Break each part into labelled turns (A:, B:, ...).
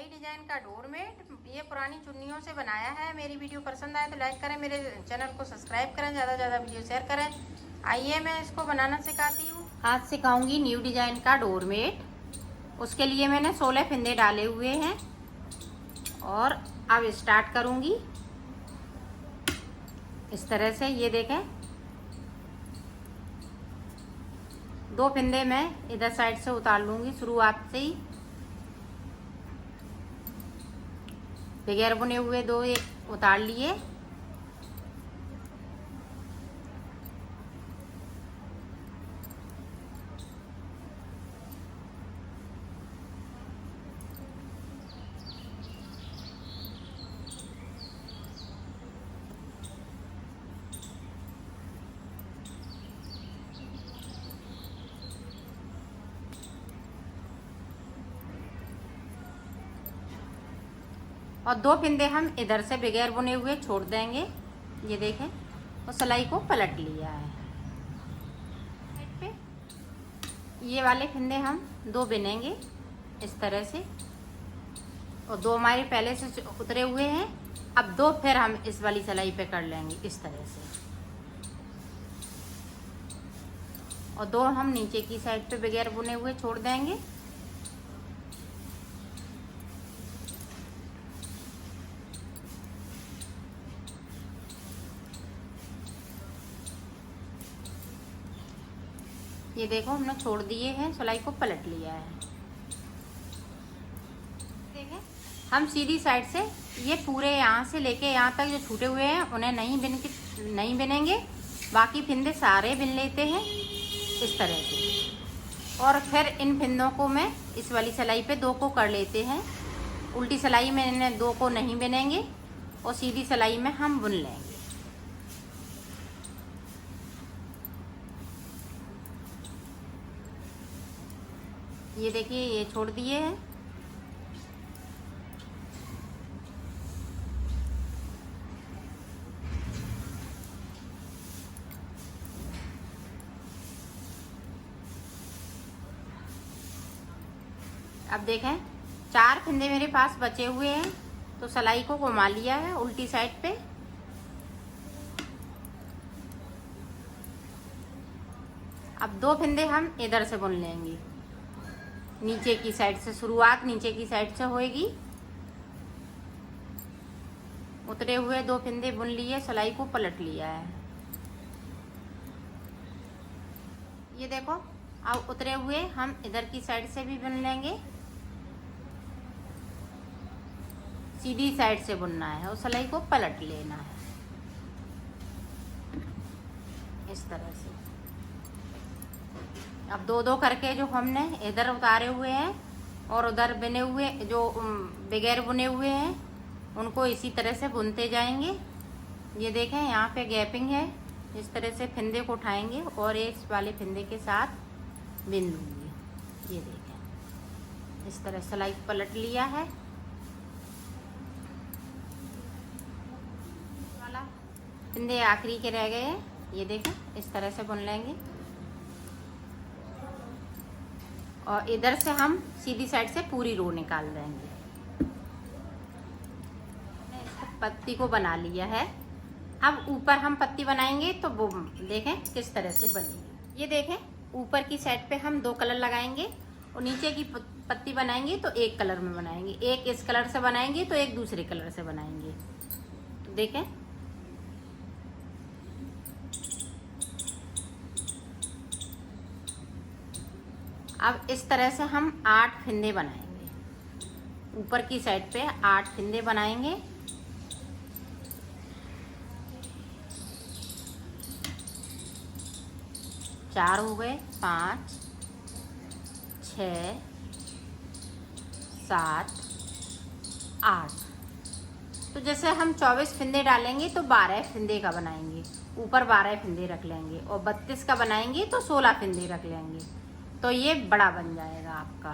A: Design का doormat ये पुरानी चुन्नियों से बनाया है। मेरी वीडियो पसंद आए तो लाइक करें, मेरे चैनल को सब्सक्राइब करें, ज़्यादा से ज़्यादा वीडियो शेयर करें। आइए मैं इसको बनाना सिखाती हूँ। आज सिखाऊंगी न्यू डिजाइन का डोरमेट। उसके लिए मैंने 16 फंदे डाले हुए हैं और अब स्टार्ट करूँगी इस तरह से। ये देखें, 2 फंदे मैं इधर साइड से उतार लूँगी शुरुआत से ही। बगैर बुने हुए 2 उतार लिए। और 2 फंदे हम इधर से बगैर बुने हुए छोड़ देंगे। ये देखें, और सिलाई को पलट लिया है। पे ये वाले फंदे हम 2 बिनेंगे इस तरह से, और 2 हमारे पहले से उतरे हुए हैं। अब 2 फिर हम इस वाली सिलाई पे कर लेंगे इस तरह से, और 2 हम नीचे की साइड पे बगैर बुने हुए छोड़ देंगे। ये देखो, हमने छोड़ दिए हैं, सिलाई को पलट लिया है। देखें, हम सीधी साइड से ये पूरे यहाँ से लेके यहाँ तक जो छूटे हुए हैं उन्हें नहीं बिनेंगे। बाकी फंदे सारे बिन लेते हैं इस तरह से। और फिर इन फंदों को मैं इस वाली सिलाई पे 2 को कर लेते हैं। उल्टी सिलाई में इन्हें 2 को नहीं बिनेंगे और सीधी सिलाई में हम बुन लेंगे। ये देखिए, ये छोड़ दिए हैं। अब देखें, 4 फंदे मेरे पास बचे हुए हैं, तो सिलाई को घुमा लिया है उल्टी साइड पे। अब 2 फंदे हम इधर से बुन लेंगे, नीचे की साइड से। शुरुआत नीचे की साइड से होएगी। उतरे हुए 2 फंदे बुन लिए, सिलाई को पलट लिया है। ये देखो, अब उतरे हुए हम इधर की साइड से भी बुन लेंगे। सीधी साइड से बुनना है और सिलाई को पलट लेना है इस तरह से। अब 2-2 करके जो हमने इधर उतारे हुए हैं और उधर बने हुए जो बगैर बुने हुए हैं उनको इसी तरह से बुनते जाएंगे। ये देखें, यहाँ पे गैपिंग है। इस तरह से फंदे को उठाएंगे और इस वाले फंदे के साथ बिन दूंगी। ये देखें, इस तरह सिलाई पलट लिया है। वाला फंदे आखिरी के रह गए हैं। ये देखें, इस तरह से बुन लेंगे। और इधर से हम सीधी साइड से पूरी रो निकाल देंगे। पत्ती को बना लिया है। अब ऊपर हम पत्ती बनाएंगे, तो वो देखें किस तरह से बनेगी। ये देखें, ऊपर की साइड पे हम 2 कलर लगाएंगे और नीचे की पत्ती बनाएंगे तो एक कलर में बनाएंगे। एक इस कलर से बनाएंगे तो एक दूसरे कलर से बनाएंगे। तो देखें, अब इस तरह से हम 8 फंदे बनाएंगे। ऊपर की साइड पे 8 फंदे बनाएंगे। चार हो गए, 5, 6, 7, 8। तो जैसे हम 24 फंदे डालेंगे तो 12 फंदे का बनाएंगे। ऊपर 12 फंदे रख लेंगे, और 32 का बनाएंगे तो 16 फंदे रख लेंगे। तो ये बड़ा बन जाएगा आपका।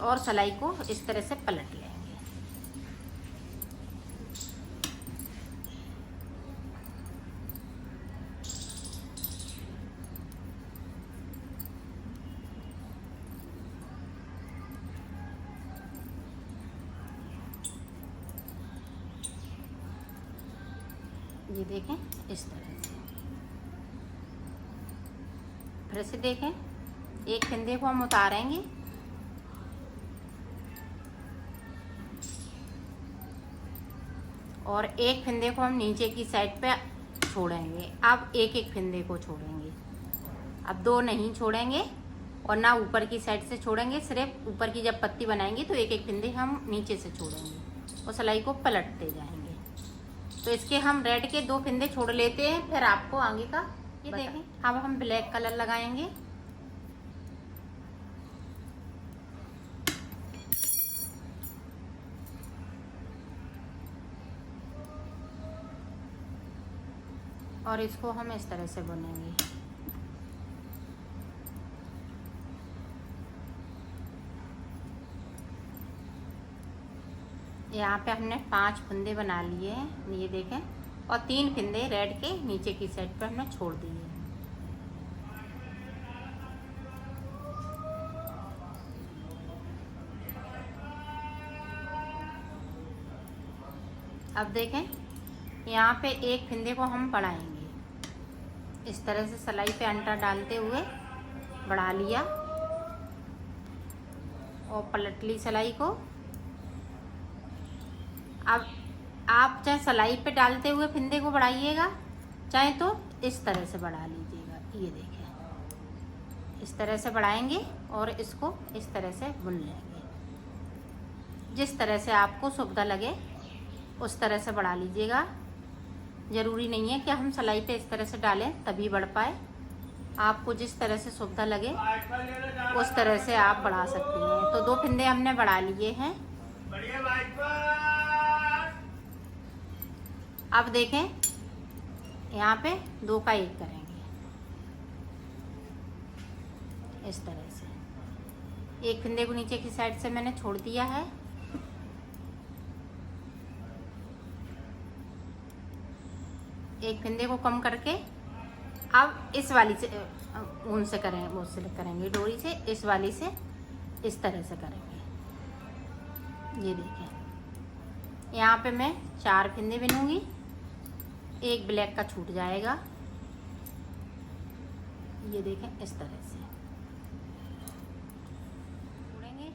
A: और सिलाई को इस तरह से पलट लेंगे। ये देखें इस तरह से। फिर से देखें, एक फंदे को हम उतारेंगे और एक फंदे को हम नीचे की साइड पे छोड़ेंगे। अब एक एक फंदे को छोड़ेंगे, अब दो नहीं छोड़ेंगे और ना ऊपर की साइड से छोड़ेंगे। सिर्फ ऊपर की जब पत्ती बनाएंगे तो एक एक फंदे हम नीचे से छोड़ेंगे और सिलाई को पलटते जाएंगे। तो इसके हम रेड के 2 फंदे छोड़ लेते हैं, फिर आपको आगे का ये देखें। अब हम ब्लैक कलर लगाएंगे। और इसको हम इस तरह से बुनेंगे। यहाँ पे हमने 5 फंदे बना लिए हैं, ये देखें, और 3 फंदे रेड के नीचे की साइड पर हमने छोड़ दिए हैं। अब देखें, यहाँ पे एक फंदे को हम बढ़ाएंगे। इस तरह से सिलाई पे अंटा डालते हुए बढ़ा लिया और पलट ली सिलाई को। अब आप चाहे सिलाई पे डालते हुए फंदे को बढ़ाइएगा, चाहे तो इस तरह से बढ़ा लीजिएगा। ये देखिए, इस तरह से बढ़ाएंगे और इसको इस तरह से बुन लेंगे। जिस तरह से आपको सुविधा लगे उस तरह से बढ़ा लीजिएगा। ज़रूरी नहीं है कि हम सिलाई पे इस तरह से डालें तभी बढ़ पाए। आपको जिस तरह से सुविधा लगे उस तरह से आप बढ़ा सकती हैं। तो 2 फंदे हमने बढ़ा लिए हैं। अब देखें, यहाँ पे 2 का 1 करेंगे इस तरह से। एक फंदे को नीचे की साइड से मैंने छोड़ दिया है। एक फंदे को कम करके अब इस वाली से ऊन से करेंगे, वो से करेंगे डोरी से, इस वाली से इस तरह से करेंगे। ये देखिए, यहाँ पे मैं 4 फंदे बिनूंगी, एक ब्लैक का छूट जाएगा। ये देखें इस तरह से छोड़ेंगे।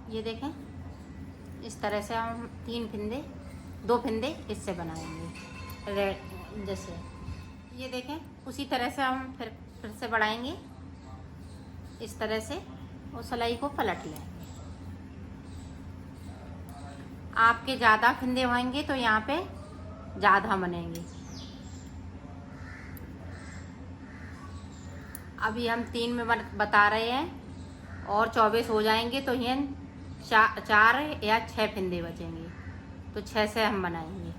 A: ये देखें, इस तरह से हम 3 फंदे, 2 फंदे इससे बनाएंगे रेड जैसे। ये देखें, उसी तरह से हम फिर से बढ़ाएंगे इस तरह से और सिलाई को पलट लेंगे। आपके ज़्यादा फंदे होंगे तो यहाँ पे ज़्यादा बनेंगे। अभी हम 3 में बता रहे हैं और 24 हो जाएंगे तो ये 4 या 6 फंदे बचेंगे, तो 6 से हम बनाएंगे।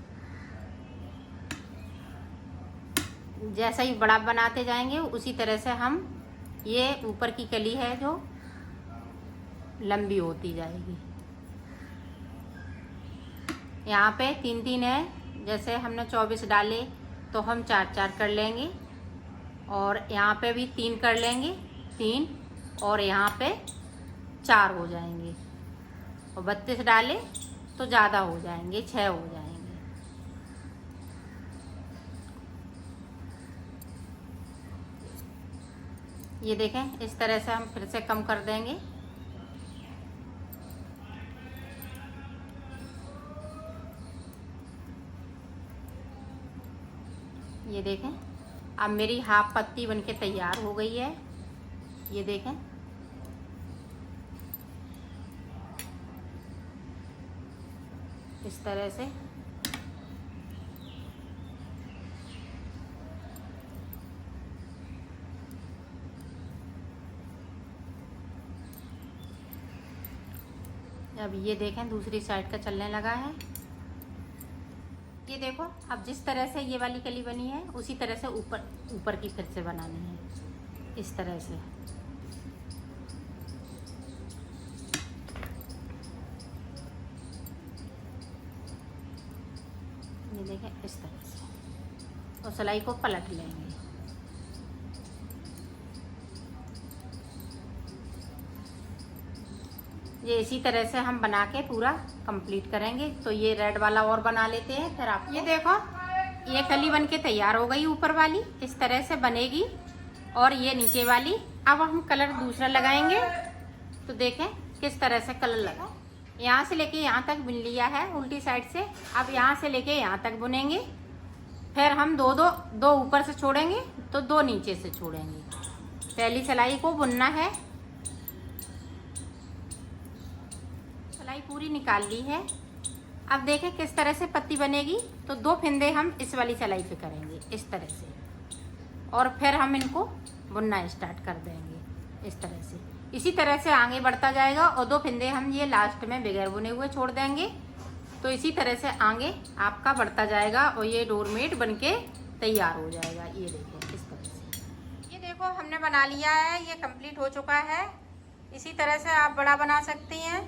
A: जैसा ही बड़ा बनाते जाएंगे उसी तरह से हम, ये ऊपर की कली है जो लंबी होती जाएगी। यहाँ पे 3-3 है, जैसे हमने 24 डाले तो हम 4-4 कर लेंगे और यहाँ पे भी 3 कर लेंगे, 3 और यहाँ पे 4 हो जाएंगे। और 32 डाले तो ज़्यादा हो जाएंगे, 6 हो जाएंगे। ये देखें, इस तरह से हम फिर से कम कर देंगे। ये देखें, अब मेरी हाफ पत्ती बनके तैयार हो गई है। ये देखें, इस तरह से। अब ये देखें, दूसरी साइड का चलने लगा है। ये देखो, अब जिस तरह से ये वाली कली बनी है उसी तरह से ऊपर की फिर से बनानी है इस तरह से। ये देखें इस तरह से, और सिलाई को पलट लेंगे। ये इसी तरह से हम बना के पूरा कंप्लीट करेंगे। तो ये रेड वाला और बना लेते हैं, फिर आप ये देखो ये कली बन के तैयार हो गई, ऊपर वाली इस तरह से बनेगी और ये नीचे वाली। अब हम कलर दूसरा लगाएंगे। तो देखें किस तरह से कलर लगा, यहाँ से लेके यहाँ तक बुन लिया है उल्टी साइड से। अब यहाँ से लेके यहाँ तक बुनेंगे, फिर हम दो ऊपर से छोड़ेंगे तो 2 नीचे से छोड़ेंगे। पहली सिलाई को बुनना है, सिलाई पूरी निकाल ली है। अब देखें किस तरह से पत्ती बनेगी। तो 2 फंदे हम इस वाली सिलाई पे करेंगे इस तरह से, और फिर हम इनको बुनना स्टार्ट कर देंगे इस तरह से। इसी तरह से आगे बढ़ता जाएगा और 2 फंदे हम ये लास्ट में बगैर बुने हुए छोड़ देंगे। तो इसी तरह से आगे आपका बढ़ता जाएगा और ये डोरमेट बनके तैयार हो जाएगा। ये देखो इस तरह से, ये देखो हमने बना लिया है, ये कंप्लीट हो चुका है। इसी तरह से आप बड़ा बना सकती हैं।